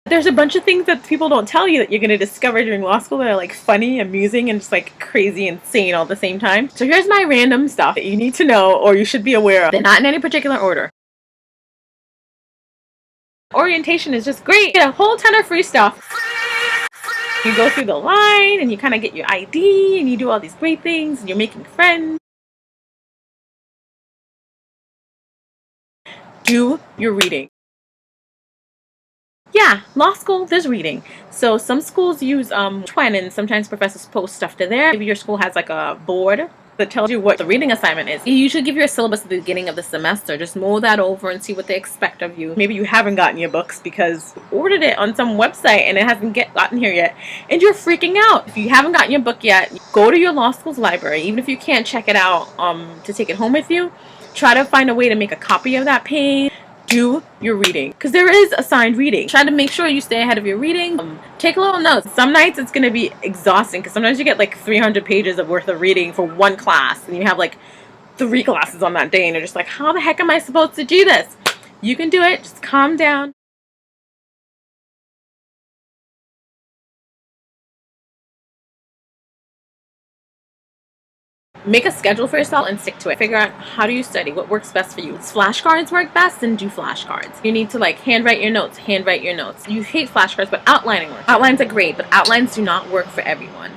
There's a bunch of things that people don't tell you that you're going to discover during law school that are like funny, amusing, and just like crazy, insane all at the same time. So here's my random stuff that you need to know or you should be aware of. They're not in any particular order. Orientation is just great. You get a whole ton of free stuff. You go through the line and you kind of get your ID and you do all these great things and you're making friends. Do your reading. Yeah, law school, there's reading. So some schools use Twen, and sometimes professors post stuff to there. Maybe your school has like a board that tells you what the reading assignment is. You usually give you a syllabus at the beginning of the semester. Just mull that over and see what they expect of you. Maybe you haven't gotten your books because you ordered it on some website and it hasn't gotten here yet. And you're freaking out. If you haven't gotten your book yet, go to your law school's library. Even if you can't check it out to take it home with you, try to find a way to make a copy of that page. Do your reading, because there is assigned reading. Try to make sure you stay ahead of your reading. Take little notes. Some nights it's going to be exhausting because sometimes you get like 300 pages of worth of reading for one class and you have like 3 classes on that day and you're just like, how the heck am I supposed to do this? You can do it. Just calm down. Make a schedule for yourself and stick to it. Figure out, how do you study? What works best for you? If flashcards work best, then do flashcards. You need to like handwrite your notes. Handwrite your notes. You hate flashcards, but outlining works. Outlines are great, but outlines do not work for everyone.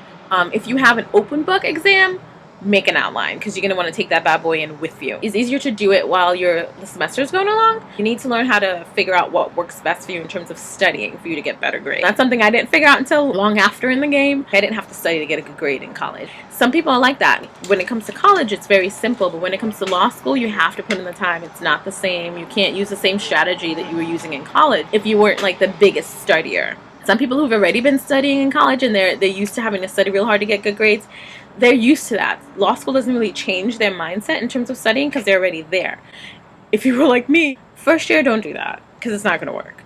If you have an open book exam, make an outline because you're going to want to take that bad boy in with you. It's easier to do it while the semester is going along. You need to learn how to figure out what works best for you in terms of studying for you to get better grades. That's something I didn't figure out until long after in the game. I didn't have to study to get a good grade in college. Some people are like that. When it comes to college, it's very simple, but when it comes to law school, you have to put in the time. It's not the same. You can't use the same strategy that you were using in college if you weren't like the biggest studier. Some people who've already been studying in college and they're used to having to study real hard to get good grades, they're used to that. Law school doesn't really change their mindset in terms of studying because they're already there. If you were like me, first year, don't do that because it's not going to work.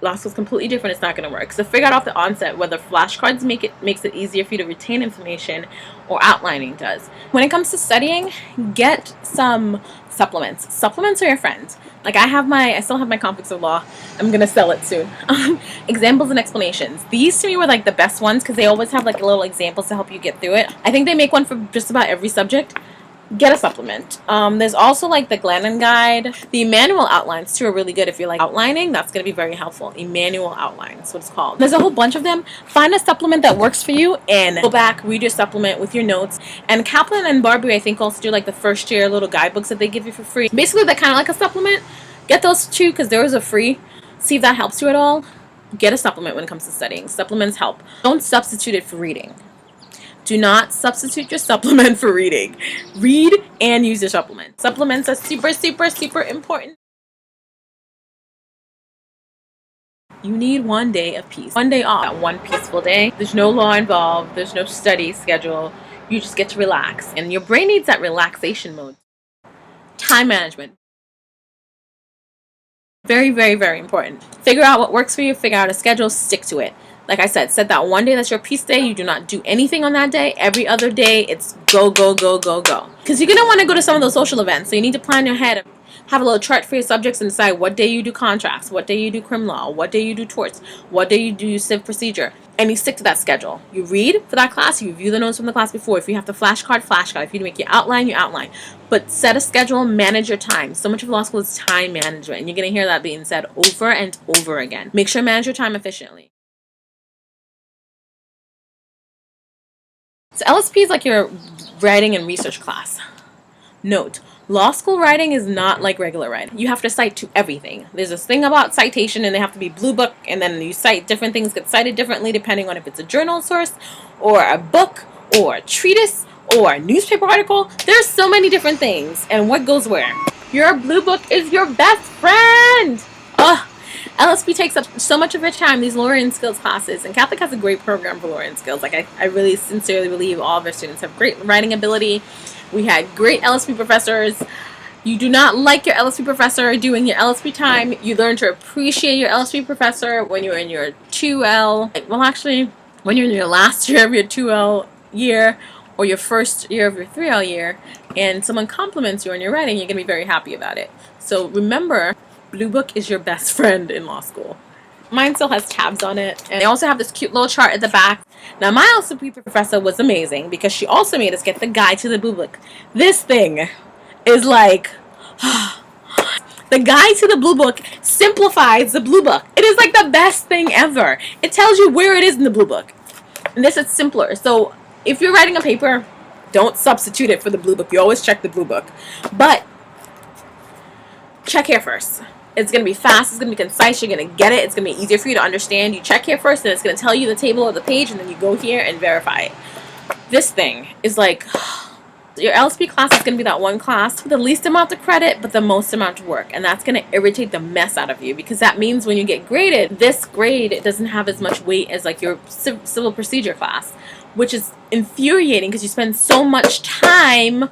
Law school is completely different. It's not going to work. So figure out off the onset whether flashcards makes it easier for you to retain information or outlining does. When it comes to studying, get some supplements. Supplements are your friends. Like I still have my Conflicts of Law. I'm going to sell it soon. Examples and explanations. These to me were like the best ones because they always have like little examples to help you get through it. I think they make one for just about every subject. Get a supplement. There's also like the Glennon Guide. The Emmanuel outlines too are really good if you're like outlining. That's going to be very helpful. Emmanuel outlines, that's what it's called. There's a whole bunch of them. Find a supplement that works for you and go back, read your supplement with your notes. And Kaplan and Barbary I think also do like the first year little guidebooks that they give you for free. Basically they're kind of like a supplement. Get those too because those are free. See if that helps you at all. Get a supplement when it comes to studying. Supplements help. Don't substitute it for reading. Do not substitute your supplement for reading. Read and use your supplement. Supplements are super, super, super important. You need one day of peace. One day off. One peaceful day. There's no law involved. There's no study schedule. You just get to relax. And your brain needs that relaxation mode. Time management. Very, very, very important. Figure out what works for you. Figure out a schedule. Stick to it. Like I said, set that one day that's your peace day. You do not do anything on that day. Every other day, it's go, go, go, go, go. Because you're going to want to go to some of those social events. So you need to plan your head. Have a little chart for your subjects and decide what day you do contracts, what day you do crim law, what day you do torts, what day you do civ procedure. And you stick to that schedule. You read for that class. You review the notes from the class before. If you have to flashcard, flashcard. If you make your outline, you outline. But set a schedule, manage your time. So much of law school is time management. And you're going to hear that being said over and over again. Make sure you manage your time efficiently. So LSP is like your writing and research class. Note, law school writing is not like regular writing. You have to cite to everything. There's this thing about citation and they have to be blue book and then you cite different things, get cited differently depending on if it's a journal source or a book or a treatise or a newspaper article. There's so many different things and what goes where. Your blue book is your best friend. Ugh. LSP takes up so much of your time, these lawyer skills classes, and Catholic has a great program for lawyer skills. Like I really sincerely believe all of our students have great writing ability. We had great LSP professors. You do not like your LSP professor doing your LSP time. You learn to appreciate your LSP professor when you're in your 2L. Well, actually, when you're in your last year of your 2L year or your first year of your 3L year, and someone compliments you on your writing, you're going to be very happy about it. So remember, Blue Book is your best friend in law school. Mine still has tabs on it. And they also have this cute little chart at the back. Now, my LCP professor was amazing because she also made us get the guide to the Blue Book. This thing is like... The guide to the Blue Book simplifies the Blue Book. It is like the best thing ever. It tells you where it is in the Blue Book. And this is simpler. So if you're writing a paper, don't substitute it for the Blue Book. You always check the Blue Book. But check here first. It's going to be fast. It's going to be concise. You're going to get it. It's going to be easier for you to understand. You check here first, and it's going to tell you the table or the page, and then you go here and verify it. This thing is like... Your LSP class is going to be that one class with the least amount of credit but the most amount of work, and that's going to irritate the mess out of you, because that means when you get graded, this grade doesn't have as much weight as like your civil procedure class, which is infuriating because you spend so much time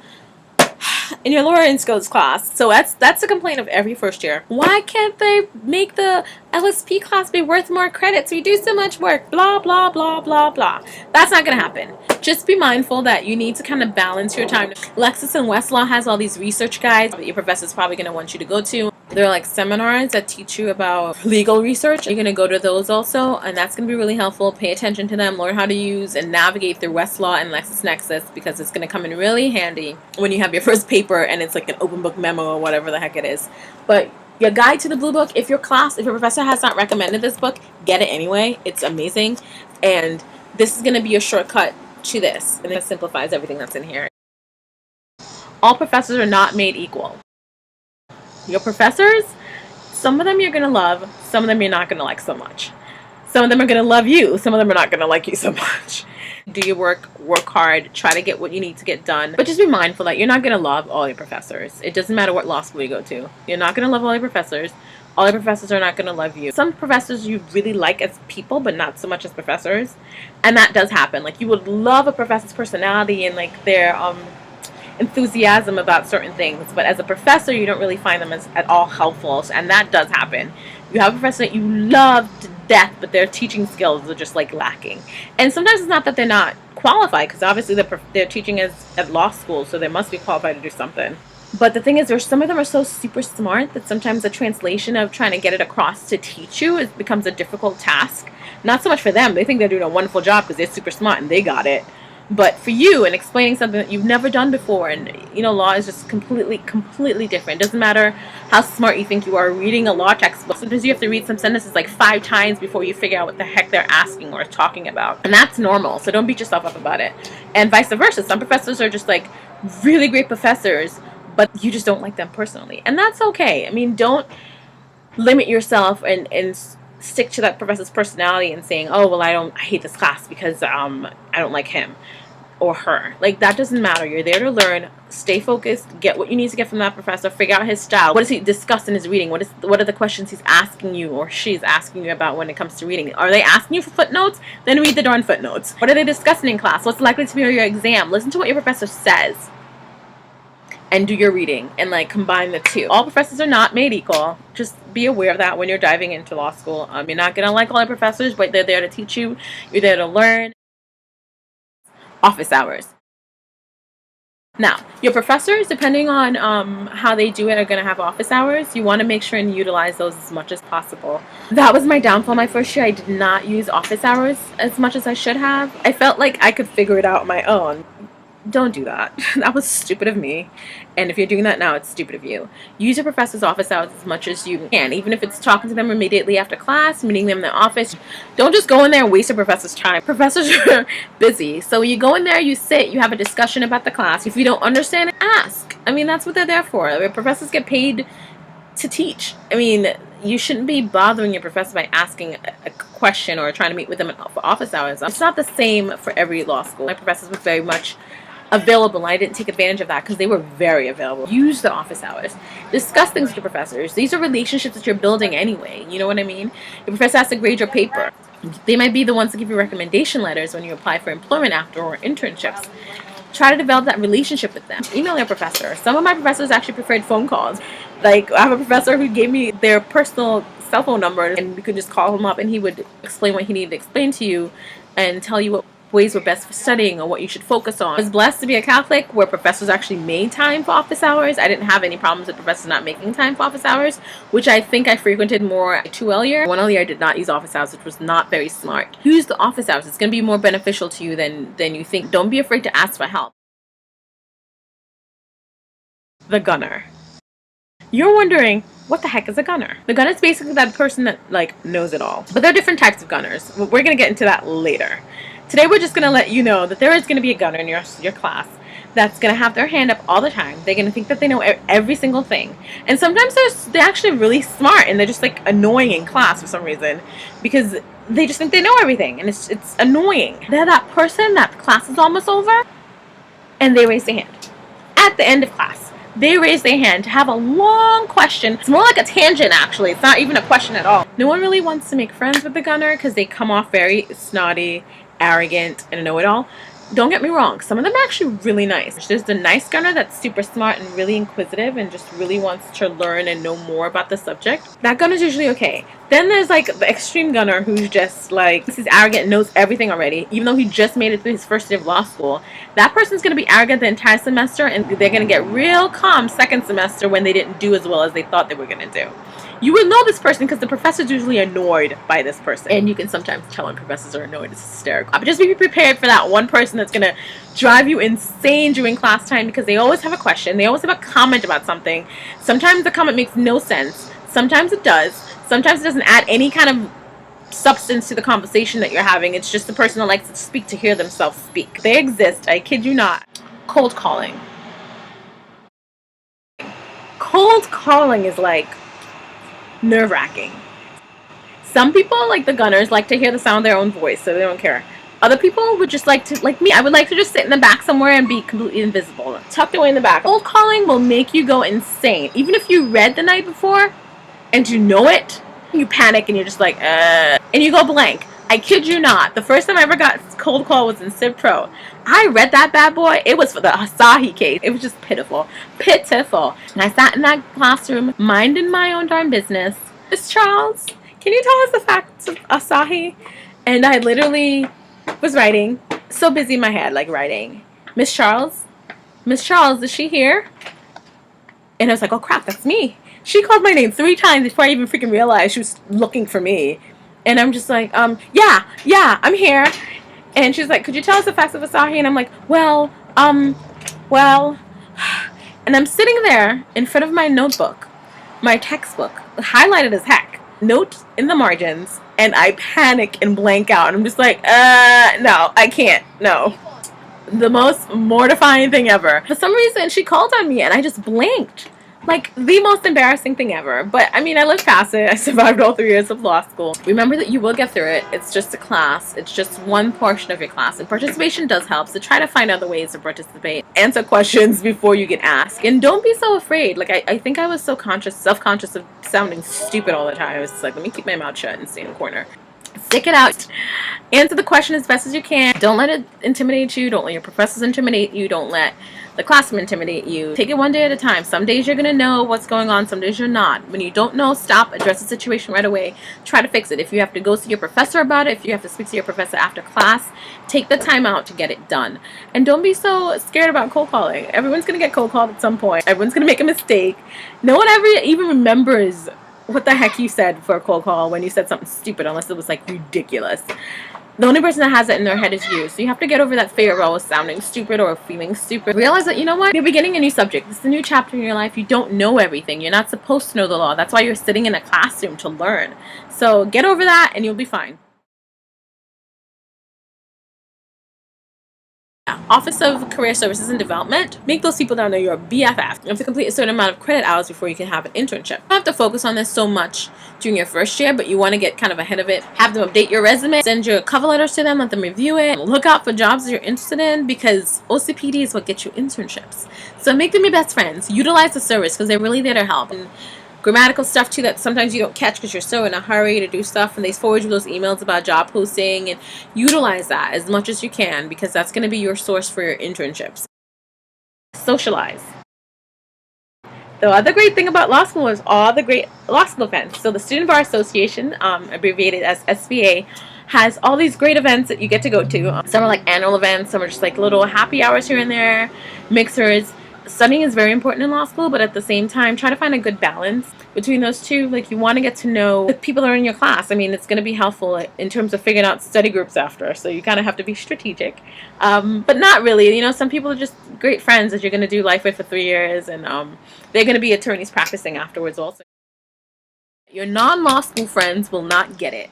in your lawyering skills class. So that's a complaint of every first year. Why can't they make the LSP class be worth more credits? We do so much work, blah blah blah blah blah. That's not gonna happen. Just be mindful that you need to kind of balance your time. Lexis and Westlaw has all these research guides that your professor's probably going to want you to go to. There are like seminars that teach you about legal research. You're going to go to those also, and that's going to be really helpful. Pay attention to them, learn how to use and navigate through Westlaw and LexisNexis, because it's going to come in really handy when you have your first paper and it's like an open book memo or whatever the heck it is. But your guide to the Blue Book, if your professor has not recommended this book, get it anyway. It's amazing, and this is going to be your shortcut to this, and it simplifies everything that's in here. All professors are not made equal. Your professors, some of them you're going to love, some of them you're not going to like so much. Some of them are going to love you, some of them are not going to like you so much. Do your work hard, try to get what you need to get done, but just be mindful that you're not going to love all your professors. It doesn't matter what law school you go to. You're not going to love all your professors. All your professors are not going to love you. Some professors you really like as people, but not so much as professors. And that does happen. Like, you would love a professor's personality and like their enthusiasm about certain things. But as a professor, you don't really find them as at all helpful. And that does happen. You have a professor that you love to death, but their teaching skills are just like lacking. And sometimes it's not that they're not qualified, because obviously they're teaching at law school, so they must be qualified to do something. But the thing is, some of them are so super smart that sometimes the translation of trying to get it across to teach you becomes a difficult task. Not so much for them. They think they're doing a wonderful job because they're super smart and they got it. But for you, and explaining something that you've never done before, and law is just completely different. It doesn't matter how smart you think you are reading a law textbook. Sometimes you have to read some sentences like 5 times before you figure out what the heck they're asking or talking about. And that's normal, so don't beat yourself up about it. And vice versa. Some professors are just like really great professors, but you just don't like them personally. And that's okay. I mean, don't limit yourself and stick to that professor's personality and saying, oh, well, I hate this class because I don't like him or her. Like, that doesn't matter. You're there to learn. Stay focused. Get what you need to get from that professor. Figure out his style. What does he discuss in his reading? What are the questions he's asking you or she's asking you about when it comes to reading? Are they asking you for footnotes? Then read the darn footnotes. What are they discussing in class? What's likely to be on your exam? Listen to what your professor says and do your reading, and like combine the two. All professors are not made equal. Just be aware of that when you're diving into law school. You're not gonna like all your professors, but they're there to teach you. You're there to learn. Office hours. Now, your professors, depending on how they do it, are going to have office hours. You want to make sure and utilize those as much as possible. That was my downfall my first year. I did not use office hours as much as I should have. I felt like I could figure it out on my own. Don't do that. That was stupid of me. And if you're doing that now, it's stupid of you. Use your professor's office hours as much as you can, even if it's talking to them immediately after class, meeting them in the office. Don't just go in there and waste your professor's time. Professors are busy. So when you go in there, you sit, you have a discussion about the class. If you don't understand it, ask. I mean, that's what they're there for. Professors get paid to teach. I mean, you shouldn't be bothering your professor by asking a question or trying to meet with them for office hours. It's not the same for every law school. My professors were very much available, and I didn't take advantage of that because they were very available. Use the office hours. Discuss things with your professors. These are relationships that you're building anyway. You know what I mean? Your professor has to grade your paper. They might be the ones to give you recommendation letters when you apply for employment after or internships. Try to develop that relationship with them. Email your professor. Some of my professors actually preferred phone calls. Like, I have a professor who gave me their personal cell phone number, and you could just call him up and he would explain what he needed to explain to you and tell you what ways were best for studying or what you should focus on. I was blessed to be a Catholic where professors actually made time for office hours. I didn't have any problems with professors not making time for office hours, which I think I frequented more at 2L year. 1L year I did not use office hours, which was not very smart. Use the office hours. It's going to be more beneficial to you than you think. Don't be afraid to ask for help. The gunner. You're wondering, what the heck is a gunner? The gunner is basically that person that like knows it all. But there are different types of gunners. We're going to get into that later. Today we're just going to let you know that there is going to be a gunner in your class that's going to have their hand up all the time. They're going to think that they know every single thing. And sometimes they're actually really smart and they're just like annoying in class for some reason because they just think they know everything and it's annoying. They're that person that class is almost over and they raise their hand at the end of class. They raise their hand to have a long question. It's more like a tangent, actually. It's not even a question at all. No one really wants to make friends with the gunner because they come off very snotty, arrogant, and a know-it-all. Don't get me wrong. Some of them are actually really nice. There's the nice gunner that's super smart and really inquisitive and just really wants to learn and know more about the subject. That gunner's usually okay. Then there's like the extreme gunner who's just like, he's arrogant and knows everything already, even though he just made it through his first year of law school. That person's going to be arrogant the entire semester and they're going to get real calm second semester when they didn't do as well as they thought they were going to do. You will know this person because the professor's usually annoyed by this person. And you can sometimes tell when professors are annoyed. It's hysterical. But just be prepared for that one person that's going to drive you insane during class time because they always have a question. They always have a comment about something. Sometimes the comment makes no sense. Sometimes it does. Sometimes it doesn't add any kind of substance to the conversation that you're having. It's just the person that likes to speak to hear themselves speak. They exist. I kid you not. Cold calling. Cold calling is like nerve-wracking. Some people, like the gunners, like to hear the sound of their own voice, so they don't care. Other people would just like to, like me, I would like to just sit in the back somewhere and be completely invisible, tucked away in the back. Cold calling will make you go insane. Even if you read the night before and you know it, you panic and you're just like, and you go blank. I kid you not. The first time I ever got cold call was in Civ Pro. I read that bad boy. It was for the Asahi case. It was just pitiful. Pitiful. And I sat in that classroom, minding my own darn business. Miss Charles, can you tell us the facts of Asahi? And I literally was writing. So busy in my head, like writing. Miss Charles, is she here? And I was like, oh crap, that's me. She called my name 3 times before I even freaking realized she was looking for me. And I'm just like, yeah, I'm here. And she's like, could you tell us the facts of Asahi? And I'm like, well. And I'm sitting there in front of my notebook, my textbook, highlighted as heck, notes in the margins, and I panic and blank out. And I'm just like, no, I can't, no. The most mortifying thing ever. For some reason, she called on me and I just blanked. Like, the most embarrassing thing ever. But, I mean, I lived past it. I survived all 3 years of law school. Remember that you will get through it. It's just a class. It's just one portion of your class. And participation does help. So try to find other ways to participate. Answer questions before you get asked. And don't be so afraid. Like, I think I was so self-conscious of sounding stupid all the time. I was just like, let me keep my mouth shut and stay in the corner. Stick it out. Answer the question as best as you can. Don't let it intimidate you. Don't let your professors intimidate you. Don't let the classroom intimidate you. Take it one day at a time. Some days you're going to know what's going on. Some days you're not. When you don't know, stop. Address the situation right away. Try to fix it. If you have to go see your professor about it, if you have to speak to your professor after class, take the time out to get it done. And don't be so scared about cold calling. Everyone's going to get cold called at some point. Everyone's going to make a mistake. No one ever even remembers what the heck you said for a cold call when you said something stupid, unless it was like ridiculous. The only person that has it in their head is you. So you have to get over that fear of always sounding stupid or feeling stupid. Realize that, you know what? You're beginning a new subject. This is a new chapter in your life. You don't know everything. You're not supposed to know the law. That's why you're sitting in a classroom to learn. So get over that and you'll be fine. Office of Career Services and Development. Make those people down there your BFF. You have to complete a certain amount of credit hours before you can have an internship. You don't have to focus on this so much during your first year, but you want to get kind of ahead of it. Have them update your resume, send your cover letters to them, let them review it. Look out for jobs that you're interested in because OCPD is what gets you internships. So make them your best friends. Utilize the service because they're really there to help. And grammatical stuff too that sometimes you don't catch because you're so in a hurry to do stuff, and they forward you those emails about job posting, and utilize that as much as you can because that's going to be your source for your internships. Socialize. The other great thing about law school is all the great law school events. So the Student Bar Association, abbreviated as SBA, has all these great events that you get to go to. Some are like annual events, some are just like little happy hours here and there, mixers. Studying is very important in law school, but at the same time, try to find a good balance between those two. Like, you want to get to know the people that are in your class. I mean, it's going to be helpful in terms of figuring out study groups after, so you kind of have to be strategic. But not really. You know, some people are just great friends that you're going to do life with for 3 years, and they're going to be attorneys practicing afterwards also. Your non-law school friends will not get it.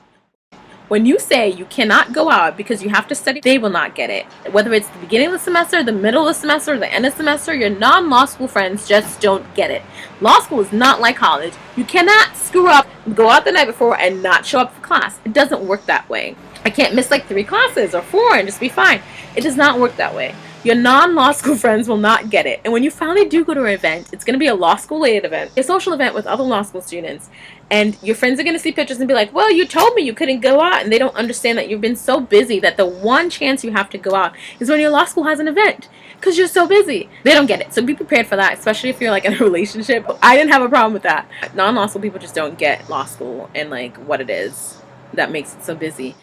When you say you cannot go out because you have to study, they will not get it. Whether it's the beginning of the semester, the middle of the semester, or the end of the semester, your non-law school friends just don't get it. Law school is not like college. You cannot screw up, go out the night before, and not show up for class. It doesn't work that way. I can't miss like 3 classes or 4 and just be fine. It does not work that way. Your non-law school friends will not get it. And when you finally do go to an event, it's going to be a law school-related event, a social event with other law school students. And your friends are going to see pictures and be like, well, you told me you couldn't go out. And they don't understand that you've been so busy that the one chance you have to go out is when your law school has an event, because you're so busy. They don't get it. So be prepared for that, especially if you're like in a relationship. I didn't have a problem with that. Non-law school people just don't get law school and like what it is that makes it so busy.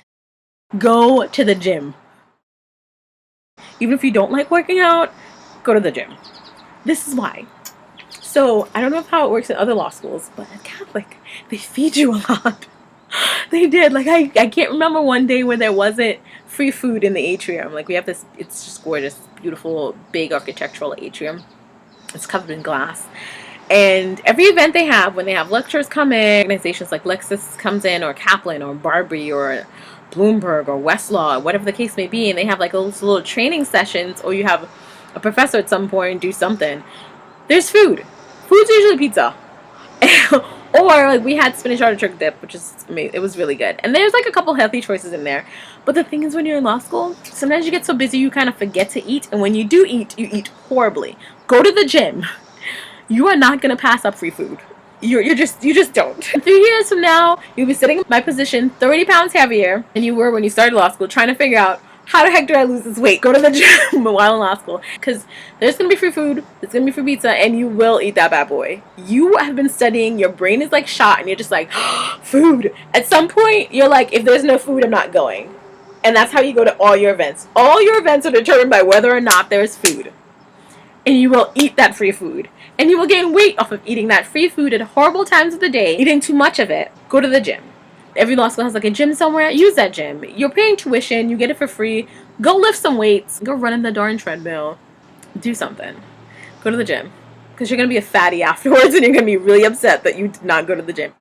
Go to the gym. Even if you don't like working out, go to the gym. This is why. So, I don't know how it works in other law schools, but at Catholic, they feed you a lot. They did. Like, I can't remember one day where there wasn't free food in the atrium. Like, we have this, it's just gorgeous, beautiful, big architectural atrium. It's covered in glass. And every event they have, when they have lecturers come in, organizations like Lexis comes in, or Kaplan, or Barbary, or Bloomberg, or Westlaw, whatever the case may be, and they have like those little training sessions, or you have a professor at some point do something, there's food. Food's usually pizza. Or like we had spinach artichoke dip, which is amazing. It was really good. And there's like a couple healthy choices in there. But the thing is, when you're in law school, sometimes you get so busy you kind of forget to eat. And when you do eat, you eat horribly. Go to the gym. You are not going to pass up free food. You just don't. 3 years from now, you'll be sitting in my position 30 pounds heavier than you were when you started law school, trying to figure out, how the heck do I lose this weight? Go to the gym while in law school. Because there's going to be free food, there's going to be free pizza, and you will eat that bad boy. You have been studying, your brain is like shot, and you're just like, food. At some point, you're like, if there's no food, I'm not going. And that's how you go to all your events. All your events are determined by whether or not there's food. And you will eat that free food. And you will gain weight off of eating that free food at horrible times of the day, eating too much of it. Go to the gym. Every law school has like a gym somewhere. Use that gym. You're paying tuition. You get it for free. Go lift some weights. Go run in the darn treadmill. Do something. Go to the gym. Because you're going to be a fatty afterwards and you're going to be really upset that you did not go to the gym.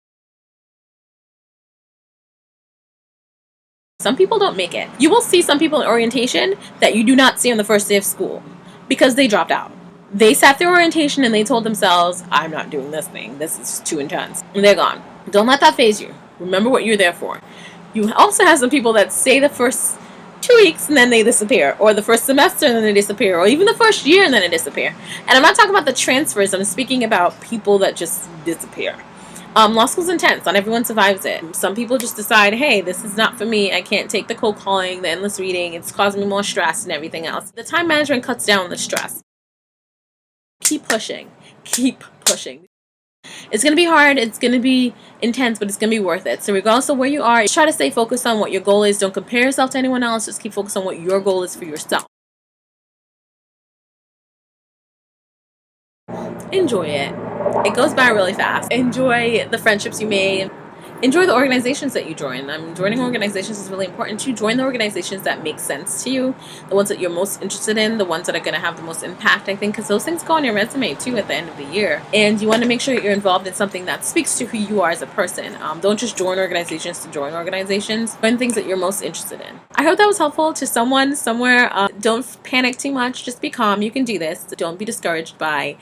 Some people don't make it. You will see some people in orientation that you do not see on the first day of school because they dropped out. They sat through orientation and they told themselves, I'm not doing this thing. This is too intense. And they're gone. Don't let that faze you. Remember what you're there for. You also have some people that say the first 2 weeks and then they disappear, or the first semester and then they disappear, or even the first year and then they disappear. And I'm not talking about the transfers. I'm speaking about people that just disappear. Law school's intense. Not everyone survives it. Some people just decide, hey, this is not for me. I can't take the cold calling, the endless reading. It's causing me more stress and everything else. The time management cuts down the stress. Keep pushing. Keep pushing. It's going to be hard, it's going to be intense, but it's going to be worth it. So regardless of where you are, try to stay focused on what your goal is. Don't compare yourself to anyone else. Just keep focused on what your goal is for yourself. Enjoy it. It goes by really fast. Enjoy the friendships you made. Enjoy the organizations that you join. Joining organizations is really important too. Join the organizations that make sense to you, the ones that you're most interested in, the ones that are going to have the most impact, I think, because those things go on your resume too at the end of the year. And you want to make sure that you're involved in something that speaks to who you are as a person. Don't just join organizations to join organizations. Join things that you're most interested in. I hope that was helpful to someone somewhere. Don't panic too much. Just be calm. You can do this. Don't be discouraged by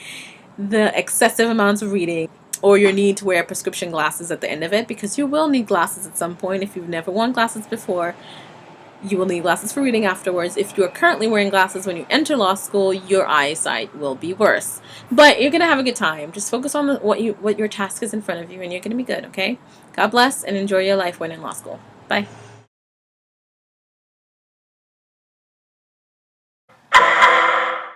the excessive amounts of reading or your need to wear prescription glasses at the end of it, because you will need glasses at some point. If you've never worn glasses before, you will need glasses for reading afterwards. If you are currently wearing glasses when you enter law school, your eyesight will be worse. But you're going to have a good time. Just focus on what your task is in front of you, and you're going to be good, okay? God bless, and enjoy your life when in law school. Bye.